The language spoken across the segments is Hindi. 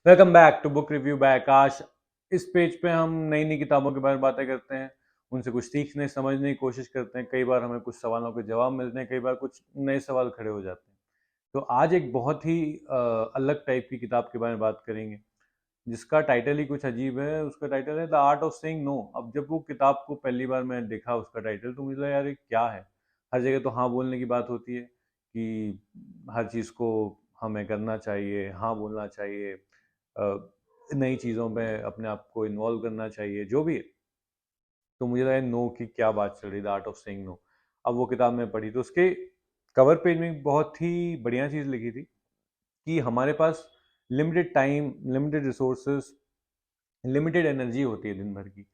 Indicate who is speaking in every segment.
Speaker 1: Welcome back to book review by Akash. इस पेज पे हम नई नई किताबों के बारे में बातें करते हैं, उनसे कुछ सीखने समझने की कोशिश करते हैं। कई बार हमें कुछ सवालों के जवाब मिलते हैं, कई बार कुछ नए सवाल खड़े हो जाते हैं। तो आज एक बहुत ही अलग टाइप की किताब के बारे में बात करेंगे, जिसका टाइटल ही कुछ अजीब है। उसका टाइटल है the art of saying no. अब जब वो किताब को पहली बार मैं देखा उसका टाइटल, तो मुझे लगा यार ये क्या है। हर जगह तो हाँ बोलने की बात होती है कि हर चीज़ को हमें करना चाहिए, हाँ बोलना चाहिए, नई चीज़ों में अपने आप को इन्वॉल्व करना चाहिए, जो भी है। तो मुझे लगा नो की क्या बात चल रही, the art of saying no. अब वो किताब मैं पढ़ी तो उसके कवर पेज में एक बहुत ही बढ़िया चीज़ लिखी थी कि हमारे पास limited time, limited resources, limited energy होती है दिन भर की।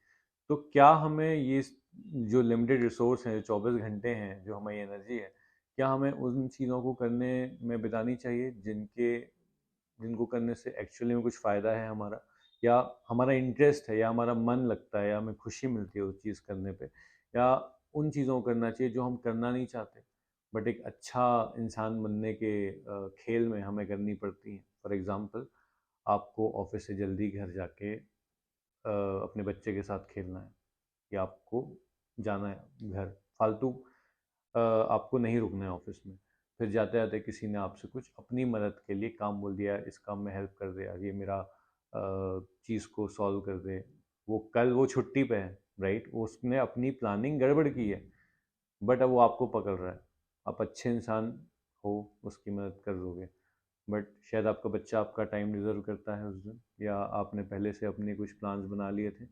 Speaker 1: तो क्या हमें ये जो लिमिटेड रिसोर्स हैं, जो 24 घंटे हैं, जो हमारी एनर्जी है, क्या हमें उन चीज़ों को करने में बितानी चाहिए जिनको करने से एक्चुअली में कुछ फ़ायदा है हमारा, या हमारा इंटरेस्ट है, या हमारा मन लगता है, या हमें खुशी मिलती है उस चीज़ करने पे, या उन चीज़ों को करना चाहिए जो हम करना नहीं चाहते बट एक अच्छा इंसान बनने के खेल में हमें करनी पड़ती हैं। फॉर एग्ज़ाम्पल, आपको ऑफिस से जल्दी घर जाके अपने बच्चे के साथ खेलना है, या आपको जाना है घर, फालतू आपको नहीं रुकना है ऑफिस में। फिर जाते जाते किसी ने आपसे कुछ अपनी मदद के लिए काम बोल दिया, इस काम में हेल्प कर दे यार, ये मेरा चीज़ को सॉल्व कर दे। वो छुट्टी पे है, राइट, उसने अपनी प्लानिंग गड़बड़ की है, बट अब वो आपको पकड़ रहा है। आप अच्छे इंसान हो, उसकी मदद कर दोगे, बट शायद आपका बच्चा आपका टाइम डिज़र्व करता है उस दिन, या आपने पहले से अपने कुछ प्लान्स बना लिए थे,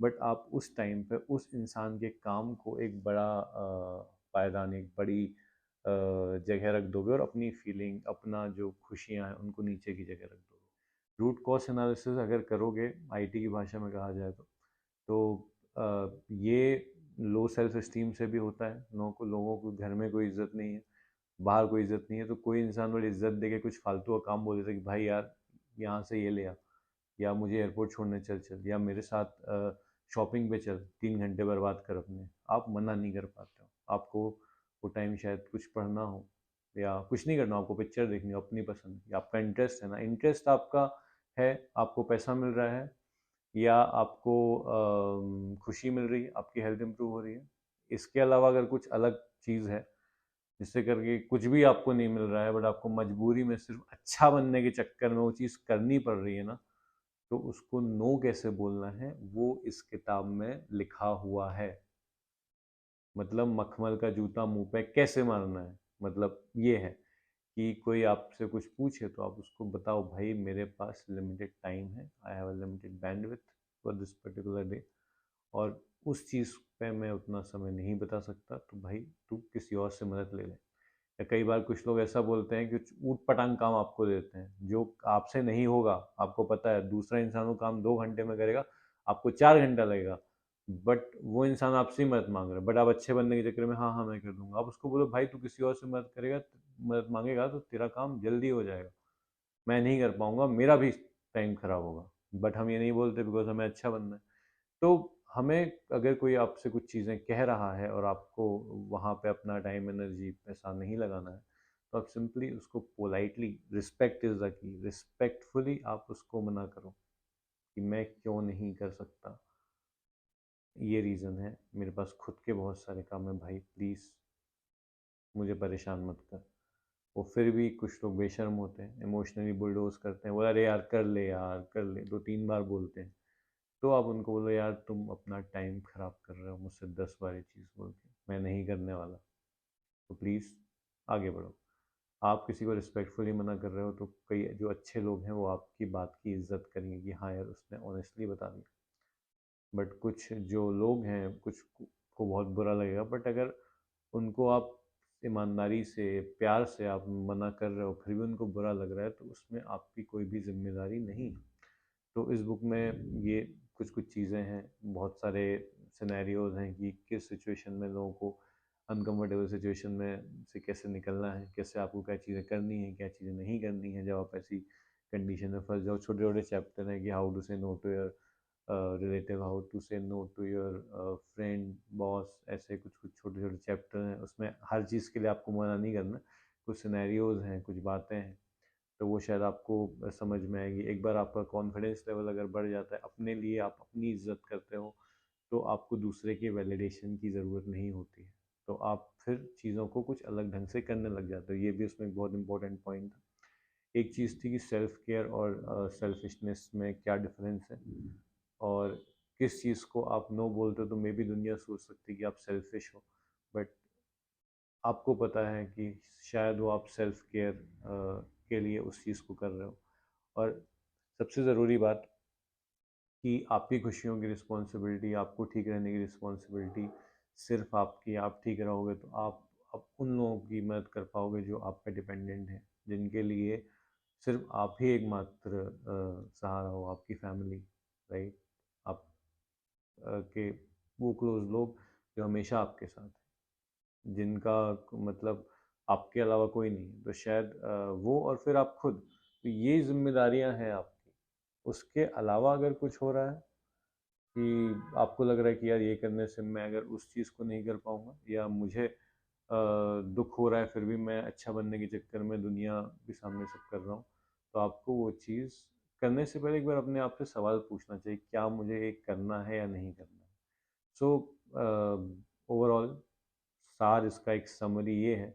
Speaker 1: बट आप उस टाइम पे उस इंसान के काम को एक बड़ा पायदान, एक बड़ी जगह रख दोगे, और अपनी फीलिंग, अपना जो खुशियाँ हैं उनको नीचे की जगह रख दोगे। रूट कॉज एनालिसिस अगर करोगे, आईटी की भाषा में कहा जाए तो ये लो सेल्फ इस्टीम से भी होता है। लोगों को घर में कोई इज्जत नहीं है, बाहर कोई इज्जत नहीं है, तो कोई इंसान बड़ी इज्जत देके कुछ फालतू का काम बोल देता है कि भाई यार यहाँ से ये ले आ, या मुझे एयरपोर्ट छोड़ने चल चल, या मेरे साथ शॉपिंग पे चल, 3 घंटे बर्बाद कर अपने। आप मना नहीं कर पाते हो, आपको वो टाइम शायद कुछ पढ़ना हो, या कुछ नहीं करना हो, आपको पिक्चर देखनी हो अपनी पसंद की, आपका इंटरेस्ट है ना, इंटरेस्ट आपका है, आपको पैसा मिल रहा है, या आपको खुशी मिल रही है, आपकी हेल्थ इंप्रूव हो रही है। इसके अलावा अगर कुछ अलग चीज़ है जिससे करके कुछ भी आपको नहीं मिल रहा है, बट आपको मजबूरी में सिर्फ अच्छा बनने के चक्कर में वो चीज़ करनी पड़ रही है ना, तो उसको नो कैसे बोलना है वो इस किताब में लिखा हुआ है। मतलब मखमल का जूता मुंह पे कैसे मारना है, मतलब ये है कि कोई आपसे कुछ पूछे तो आप उसको बताओ, भाई मेरे पास लिमिटेड टाइम है, I have a limited bandwidth for this particular day, और उस चीज़ पे मैं उतना समय नहीं बता सकता, तो भाई तू किसी और से मदद ले ले। या कई बार कुछ लोग ऐसा बोलते हैं कि कुछ ऊट पटांग काम आपको देते हैं जो आपसे नहीं होगा। आपको पता है दूसरा इंसान वो काम 2 घंटे में करेगा, आपको 4 घंटा लगेगा, बट वो इंसान आपसे ही मदद मांग रहा है, बट आप अच्छे बनने के चक्कर में हाँ हाँ मैं कर दूंगा। आप उसको बोलो भाई तू किसी और से मदद करेगा, मदद मांगेगा तो तेरा काम जल्दी हो जाएगा, मैं नहीं कर पाऊंगा, मेरा भी टाइम खराब होगा। बट हम ये नहीं बोलते बिकॉज हमें अच्छा बनना है। तो हमें, अगर कोई आपसे कुछ चीज़ें कह रहा है और आपको वहाँ पे अपना टाइम एनर्जी पैसा नहीं लगाना है, तो आप सिंपली उसको politely, respect is the key, respectfully आप उसको मना करो कि मैं क्यों नहीं कर सकता, ये रीज़न है, मेरे पास खुद के बहुत सारे काम है भाई, प्लीज़ मुझे परेशान मत कर। वो फिर भी कुछ लोग बेशर्म होते हैं, इमोशनली बुलडोज करते हैं, बोला अरे यार कर ले, यार कर ले, 2-3 बार बोलते हैं। तो आप उनको बोलो यार तुम अपना टाइम खराब कर रहे हो मुझसे 10 बार ये चीज़ बोल के, मैं नहीं करने वाला, तो प्लीज़ आगे बढ़ो। आप किसी को रिस्पेक्टफुली मना कर रहे हो तो कई जो अच्छे लोग हैं वो आपकी बात की इज्जत करेंगे कि हाँ यार उसने ऑनेस्टली बता दिया। बट कुछ जो लोग हैं, कुछ को बहुत बुरा लगेगा, बट अगर उनको आप ईमानदारी से, प्यार से आप मना कर रहे हो, फिर भी उनको बुरा लग रहा है, तो उसमें आपकी कोई भी जिम्मेदारी नहीं। तो इस बुक में ये कुछ कुछ चीज़ें हैं, बहुत सारे सिनेरियोज हैं कि किस सिचुएशन में लोगों को, अनकम्फर्टेबल सिचुएशन में से कैसे निकलना है, कैसे आपको क्या चीज़ें करनी है, क्या चीज़ें नहीं करनी है जब आप ऐसी कंडीशन में फंस जाओ। छोटे छोटे चैप्टर हैं कि how to say no to your relative, how to say no to your friend, boss, ऐसे कुछ कुछ छोटे छोटे चैप्टर हैं। उसमें हर चीज़ के लिए आपको मना नहीं करना, कुछ सिनेरियोज हैं, कुछ बातें हैं। तो वो शायद आपको समझ में आएगी। एक बार आपका कॉन्फिडेंस लेवल अगर बढ़ जाता है, अपने लिए आप अपनी इज्जत करते हो, तो आपको दूसरे के वैलिडेशन की ज़रूरत नहीं होती है। तो आप फिर चीज़ों को कुछ अलग ढंग से करने लग जाते हो। ये भी उसमें एक बहुत इंपॉर्टेंट पॉइंट था। एक चीज़ थी कि सेल्फ केयर और सेल्फिशनेस में क्या डिफरेंस है, और किस चीज़ को आप नो बोलते हो तो मे बी दुनिया सोच सकती है कि आप सेल्फिश हो, बट आपको पता है कि शायद वो आप सेल्फ केयर के लिए उस चीज़ को कर रहे हो। और सबसे ज़रूरी बात कि आपकी खुशियों की रिस्पॉन्सिबिलिटी, आपको ठीक रहने की रिस्पॉन्सिबिलिटी सिर्फ आपकी। आप ठीक रहोगे तो आप उन लोगों की मदद कर पाओगे जो आप पे डिपेंडेंट हैं, जिनके लिए सिर्फ आप ही एकमात्र सहारा हो, आपकी फैमिली, राइट। आप के वो क्लोज लोग जो हमेशा आपके साथ हैं, जिनका मतलब आपके अलावा कोई नहीं है, तो शायद वो और फिर आप खुद, तो ये जिम्मेदारियां हैं आपकी। उसके अलावा अगर कुछ हो रहा है कि आपको लग रहा है कि यार ये करने से मैं अगर उस चीज़ को नहीं कर पाऊंगा, या मुझे दुख हो रहा है फिर भी मैं अच्छा बनने के चक्कर में दुनिया के सामने सब कर रहा हूँ, तो आपको वो चीज़ करने से पहले एक बार अपने आप से सवाल पूछना चाहिए, क्या मुझे ये करना है या नहीं करना है। सो ओवरऑल सार इसका एक समरी ये है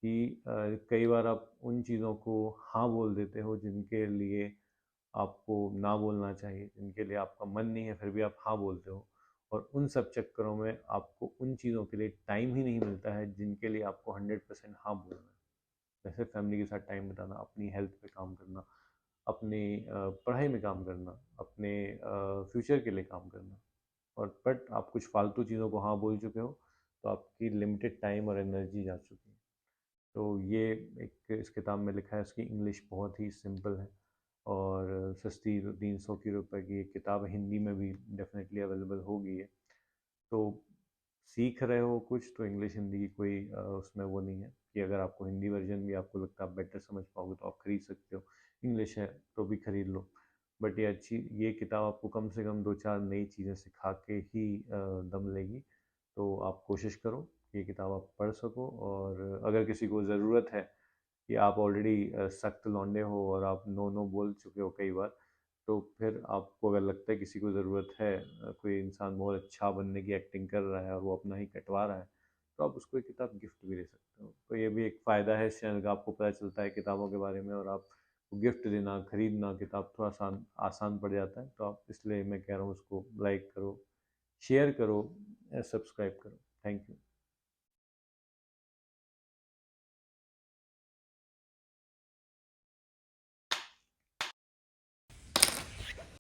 Speaker 1: कि कई बार आप उन चीज़ों को हाँ बोल देते हो जिनके लिए आपको ना बोलना चाहिए, जिनके लिए आपका मन नहीं है फिर भी आप हाँ बोलते हो, और उन सब चक्करों में आपको उन चीज़ों के लिए टाइम ही नहीं मिलता है जिनके लिए आपको 100% हाँ बोलना है। जैसे फैमिली के साथ टाइम बिताना, अपनी हेल्थ पे काम करना, अपनी पढ़ाई में काम करना, अपने फ्यूचर के लिए काम करना, और बट आप कुछ फालतू चीज़ों को हाँ बोल चुके हो, तो आपकी लिमिटेड टाइम और एनर्जी जा चुकी है। तो ये एक इस किताब में लिखा है। इसकी इंग्लिश बहुत ही सिंपल है और सस्ती, 300 की रुपए की एक किताब है, हिंदी में भी डेफिनेटली अवेलेबल होगी है। तो सीख रहे हो कुछ तो इंग्लिश हिंदी की कोई उसमें वो नहीं है कि अगर आपको हिंदी वर्जन भी आपको लगता है आप बेटर समझ पाओगे तो आप खरीद सकते हो, इंग्लिश है तो भी खरीद लो। बट ये किताब आपको कम से कम 2-4 नई चीज़ें सिखा के ही दम लेगी। तो आप कोशिश करो कि ये किताब आप पढ़ सको, और अगर किसी को ज़रूरत है कि आप ऑलरेडी सख्त लौंडे हो और आप नो नो बोल चुके हो कई बार, तो फिर आपको अगर लगता है किसी को ज़रूरत है, कोई इंसान बहुत अच्छा बनने की एक्टिंग कर रहा है और वो अपना ही कटवा रहा है, तो आप उसको एक किताब गिफ्ट भी दे सकते हो। तो ये भी एक फ़ायदा है इस चैनल का, आपको पता चलता है किताबों के बारे में, और आप गिफ्ट देना, खरीदना किताब थोड़ा आसान आसान पड़ जाता है। तो आप, इसलिए मैं कह रहा हूँ, उसको लाइक करो, शेयर करो, सब्सक्राइब करो। Thank you.